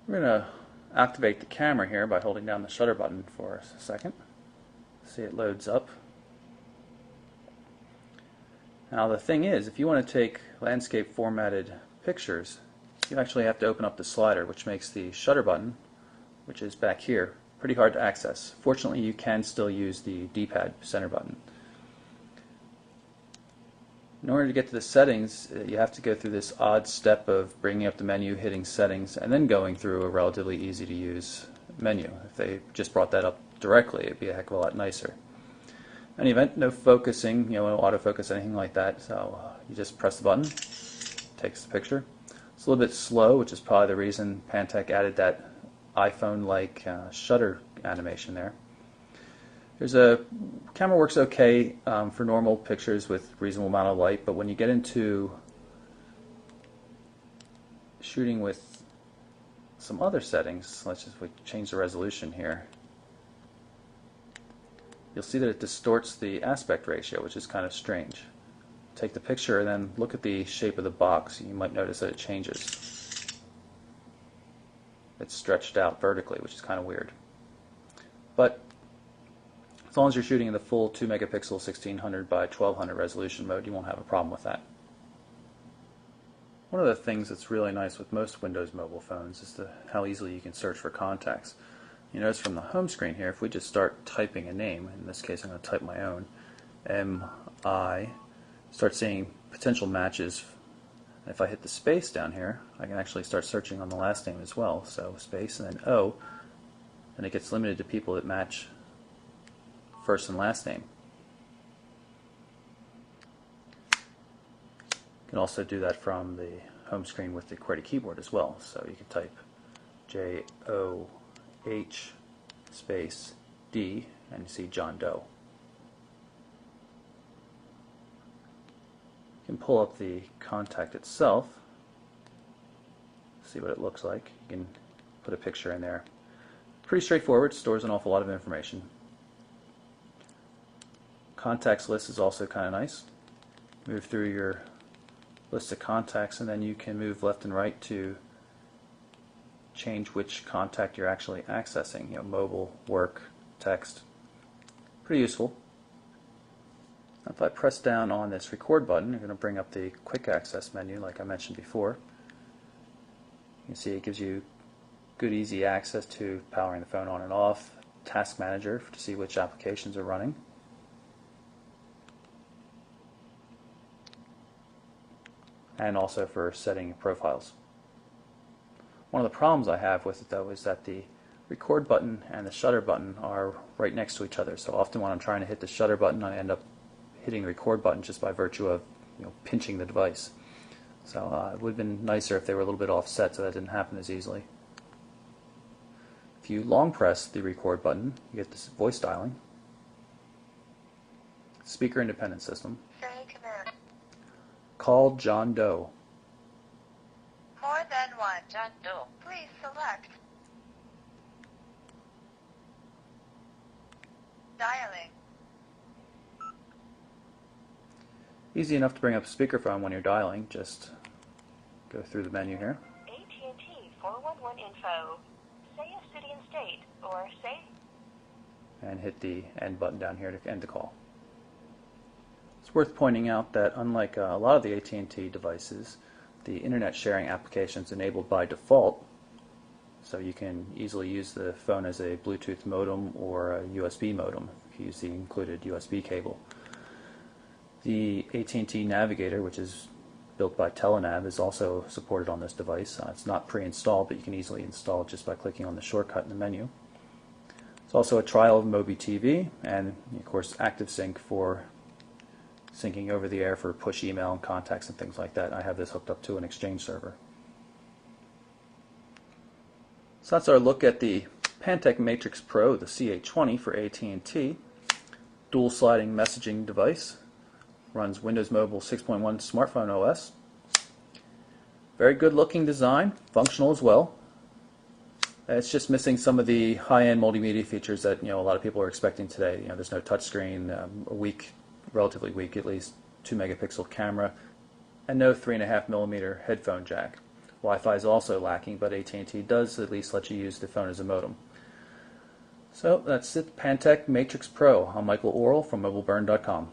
We're going to activate the camera here by holding down the shutter button for a second. See, it loads up. Now the thing is, if you want to take landscape formatted pictures, you actually have to open up the slider, which makes the shutter button, which is back here, pretty hard to access. Fortunately, you can still use the D-pad center button. In order to get to the settings, you have to go through this odd step of bringing up the menu, hitting settings, and then going through a relatively easy to use menu. If they just brought that up directly, it'd be a heck of a lot nicer. In any event, no focusing, no autofocus, anything like that, so you just press the button, takes the picture. It's a little bit slow, which is probably the reason Pantech added that iPhone-like shutter animation there. Camera works okay for normal pictures with reasonable amount of light, but when you get into shooting with some other settings, let's just change the resolution here, you'll see that it distorts the aspect ratio, which is kind of strange. Take the picture and then look at the shape of the box. You might notice that it changes. It's stretched out vertically, which is kind of weird. But as long as you're shooting in the full 2 megapixel 1600 by 1200 resolution mode, you won't have a problem with that. One of the things that's really nice with most Windows mobile phones is how easily you can search for contacts. You notice from the home screen here, if we just start typing a name, in this case I'm going to type my own, M-I, start seeing potential matches. And if I hit the space down here, I can actually start searching on the last name as well. So space and then O, and it gets limited to people that match first and last name. You can also do that from the home screen with the QWERTY keyboard as well. So you can type J-O-H space D and you see John Doe. You can pull up the contact itself, see what it looks like. You can put a picture in there. Pretty straightforward, stores an awful lot of information. Contacts list is also kind of nice. Move through your list of contacts and then you can move left and right to change which contact you're actually accessing. Mobile, work, text. Pretty useful. If I press down on this record button, you're going to bring up the quick access menu like I mentioned before. You can see it gives you good easy access to powering the phone on and off, task manager to see which applications are running. And also for setting profiles. One of the problems I have with it though is that the record button and the shutter button are right next to each other. So often when I'm trying to hit the shutter button, I end up hitting the record button just by virtue of pinching the device. So it would have been nicer if they were a little bit offset so that didn't happen as easily. If you long press the record button, you get this voice dialing. Speaker independent system. Say command. Call John Doe. More than one John Doe. Please select. Dialing. Easy enough to bring up a speakerphone when you're dialing. Just go through the menu here. AT&T 411 info. Say a city and state, or say... And hit the end button down here to end the call. It's worth pointing out that unlike a lot of the AT&T devices, the internet sharing application is enabled by default, so you can easily use the phone as a Bluetooth modem or a USB modem if you use the included USB cable. The AT&T Navigator, which is built by Telenav, is also supported on this device. It's not pre-installed, but you can easily install it just by clicking on the shortcut in the menu. It's also a trial of Mobi TV, and of course ActiveSync for syncing over the air for push email and contacts and things like that. I have this hooked up to an Exchange server. So that's our look at the Pantech Matrix Pro, the CH20 for AT&T. Dual sliding messaging device. Runs Windows Mobile 6.1 smartphone OS. Very good looking design, functional as well. It's just missing some of the high-end multimedia features that a lot of people are expecting today. There's no touchscreen, relatively weak at least, 2 megapixel camera, and no 3.5mm headphone jack. Wi-Fi is also lacking, but AT&T does at least let you use the phone as a modem. So that's it, Pantech Matrix Pro. I'm Michael Orrell from MobileBurn.com.